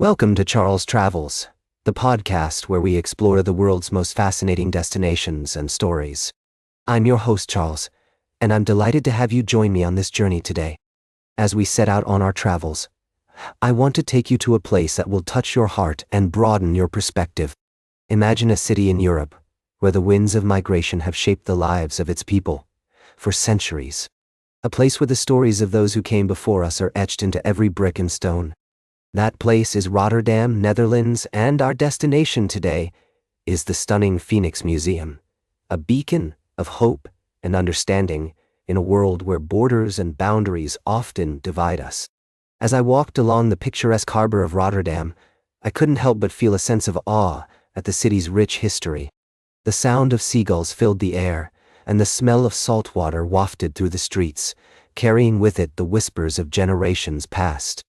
Welcome to Charles Travels, the podcast where we explore the world's most fascinating destinations and stories. I'm your host, Charles, and I'm delighted to have you join me on this journey today. As we set out on our travels, I want to take you to a place that will touch your heart and broaden your perspective. Imagine a city in Europe, where the winds of migration have shaped the lives of its people for centuries. A place where the stories of those who came before us are etched into every brick and stone. That place is Rotterdam, Netherlands, and our destination today is the stunning Fenix Museum, a beacon of hope and understanding in a world where borders and boundaries often divide us. As I walked along the picturesque harbor of Rotterdam, I couldn't help but feel a sense of awe at the city's rich history. The sound of seagulls filled the air, and the smell of salt water wafted through the streets, carrying with it the whispers of generations past.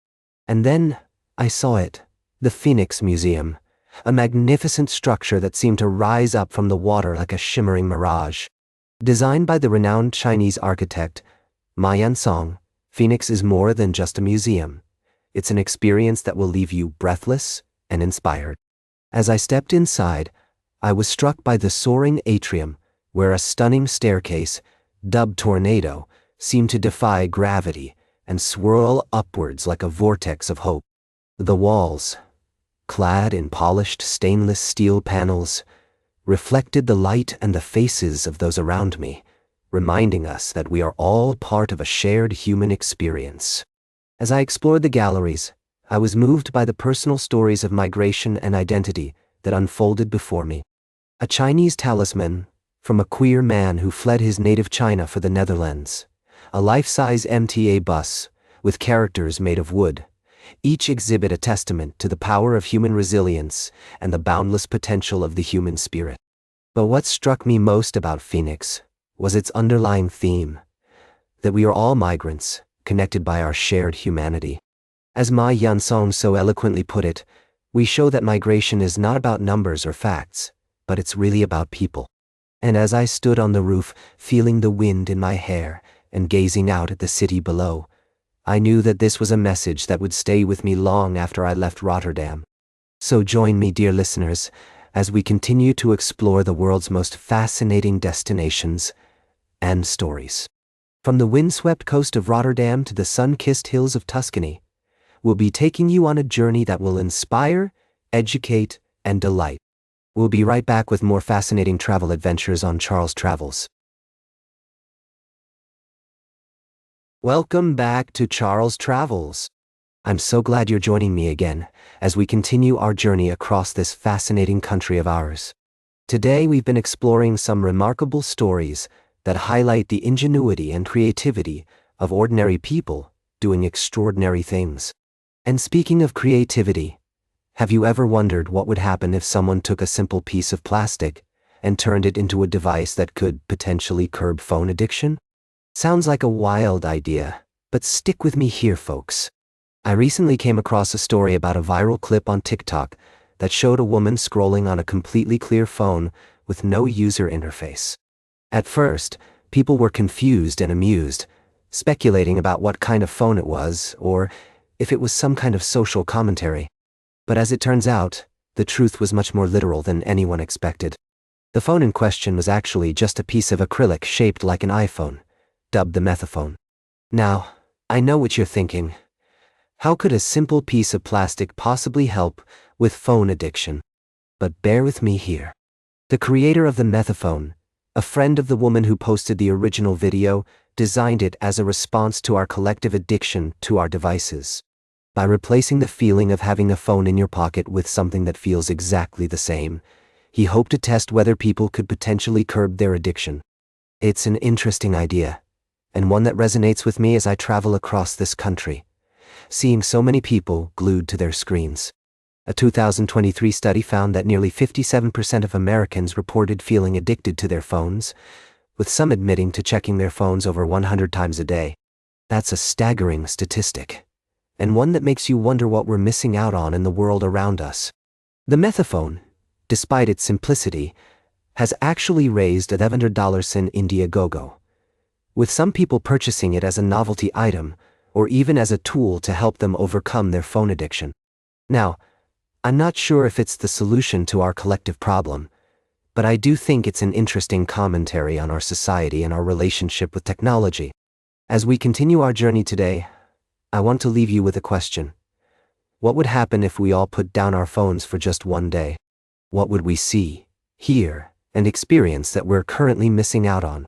And then I saw it, the Fenix Museum, a magnificent structure that seemed to rise up from the water like a shimmering mirage. Designed by the renowned Chinese architect Ma Yanzong, Fenix is more than just a museum. It's an experience that will leave you breathless and inspired. As I stepped inside, I was struck by the soaring atrium, where a stunning staircase, dubbed Tornado, seemed to defy gravity and swirl upwards like a vortex of hope. The walls, clad in polished stainless steel panels, reflected the light and the faces of those around me, reminding us that we are all part of a shared human experience. As I explored the galleries, I was moved by the personal stories of migration and identity that unfolded before me. A Chinese talisman from a queer man who fled his native China for the Netherlands, a life-size MTA bus with characters made of wood. Each exhibit a testament to the power of human resilience and the boundless potential of the human spirit. But what struck me most about Fenix was its underlying theme, that we are all migrants, connected by our shared humanity. As Ma Yanzong so eloquently put it, we show that migration is not about numbers or facts, but it's really about people. And as I stood on the roof, feeling the wind in my hair and gazing out at the city below, I knew that this was a message that would stay with me long after I left Rotterdam. So join me, dear listeners, as we continue to explore the world's most fascinating destinations and stories. From the windswept coast of Rotterdam to the sun-kissed hills of Tuscany, we'll be taking you on a journey that will inspire, educate, and delight. We'll be right back with more fascinating travel adventures on Charles Travels. Welcome back to Charles Travels. I'm so glad you're joining me again as we continue our journey across this fascinating country of ours. Today we've been exploring some remarkable stories that highlight the ingenuity and creativity of ordinary people doing extraordinary things. And speaking of creativity, have you ever wondered what would happen if someone took a simple piece of plastic and turned it into a device that could potentially curb phone addiction? Sounds like a wild idea, but stick with me here, folks. I recently came across a story about a viral clip on TikTok that showed a woman scrolling on a completely clear phone with no user interface. At first, people were confused and amused, speculating about what kind of phone it was or if it was some kind of social commentary. But as it turns out, the truth was much more literal than anyone expected. The phone in question was actually just a piece of acrylic shaped like an iPhone, dubbed the methaphone. Now, I know what you're thinking. How could a simple piece of plastic possibly help with phone addiction? But bear with me here. The creator of the methaphone, a friend of the woman who posted the original video, designed it as a response to our collective addiction to our devices. By replacing the feeling of having a phone in your pocket with something that feels exactly the same, he hoped to test whether people could potentially curb their addiction. It's an interesting idea, and one that resonates with me as I travel across this country, seeing so many people glued to their screens. A 2023 study found that nearly 57% of Americans reported feeling addicted to their phones, with some admitting to checking their phones over 100 times a day. That's a staggering statistic, and one that makes you wonder what we're missing out on in the world around us. The methaphone, despite its simplicity, has actually raised $1,100 in Indiegogo, with some people purchasing it as a novelty item or even as a tool to help them overcome their phone addiction. Now, I'm not sure if it's the solution to our collective problem, but I do think it's an interesting commentary on our society and our relationship with technology. As we continue our journey today, I want to leave you with a question. What would happen if we all put down our phones for just one day? What would we see, hear, and experience that we're currently missing out on?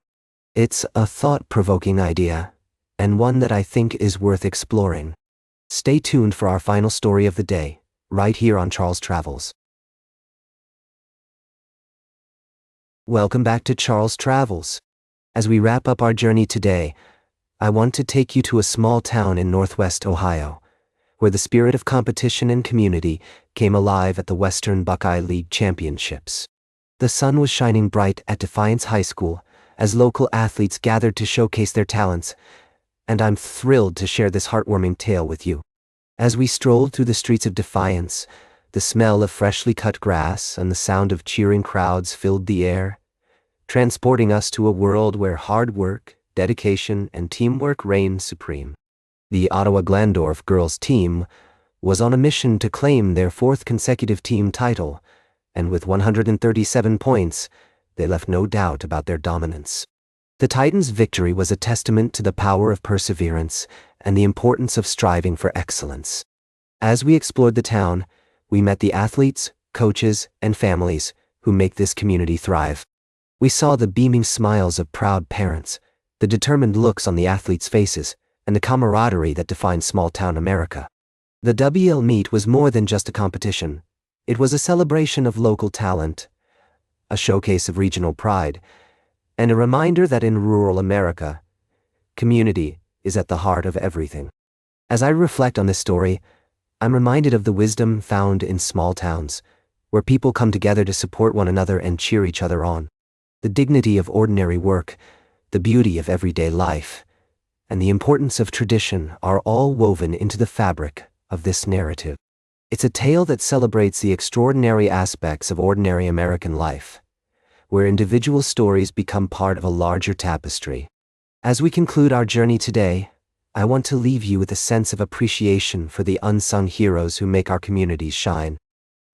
It's a thought-provoking idea, and one that I think is worth exploring. Stay tuned for our final story of the day, right here on Charles Travels. Welcome back to Charles Travels. As we wrap up our journey today, I want to take you to a small town in Northwest Ohio, where the spirit of competition and community came alive at the Western Buckeye League Championships. The sun was shining bright at Defiance High School as local athletes gathered to showcase their talents, and I'm thrilled to share this heartwarming tale with you. As we strolled through the streets of Defiance, the smell of freshly cut grass and the sound of cheering crowds filled the air, transporting us to a world where hard work, dedication, and teamwork reigned supreme. The Ottawa Glandorf girls' team was on a mission to claim their fourth consecutive team title, and with 137 points, they left no doubt about their dominance. The Titans' victory was a testament to the power of perseverance and the importance of striving for excellence. As we explored the town, we met the athletes, coaches, and families who make this community thrive. We saw the beaming smiles of proud parents, the determined looks on the athletes' faces, and the camaraderie that defines small-town America. The WL meet was more than just a competition. It was a celebration of local talent, a showcase of regional pride, and a reminder that in rural America, community is at the heart of everything. As I reflect on this story, I'm reminded of the wisdom found in small towns, where people come together to support one another and cheer each other on. The dignity of ordinary work, the beauty of everyday life, and the importance of tradition are all woven into the fabric of this narrative. It's a tale that celebrates the extraordinary aspects of ordinary American life, where individual stories become part of a larger tapestry. As we conclude our journey today, I want to leave you with a sense of appreciation for the unsung heroes who make our communities shine.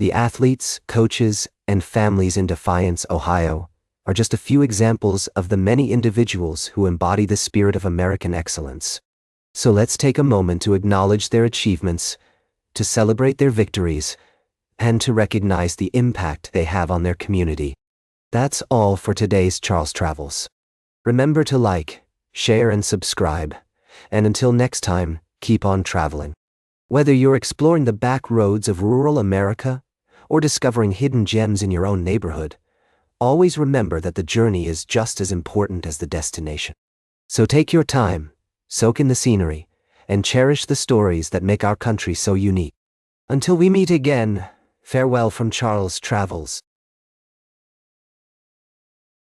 The athletes, coaches, and families in Defiance, Ohio, are just a few examples of the many individuals who embody the spirit of American excellence. So let's take a moment to acknowledge their achievements, to celebrate their victories, and to recognize the impact they have on their community. That's all for today's Charles Travels. Remember to like, share, and subscribe. And until next time, keep on traveling. Whether you're exploring the back roads of rural America or discovering hidden gems in your own neighborhood, always remember that the journey is just as important as the destination. So take your time, soak in the scenery, and cherish the stories that make our country so unique. Until we meet again, farewell from Charles Travels.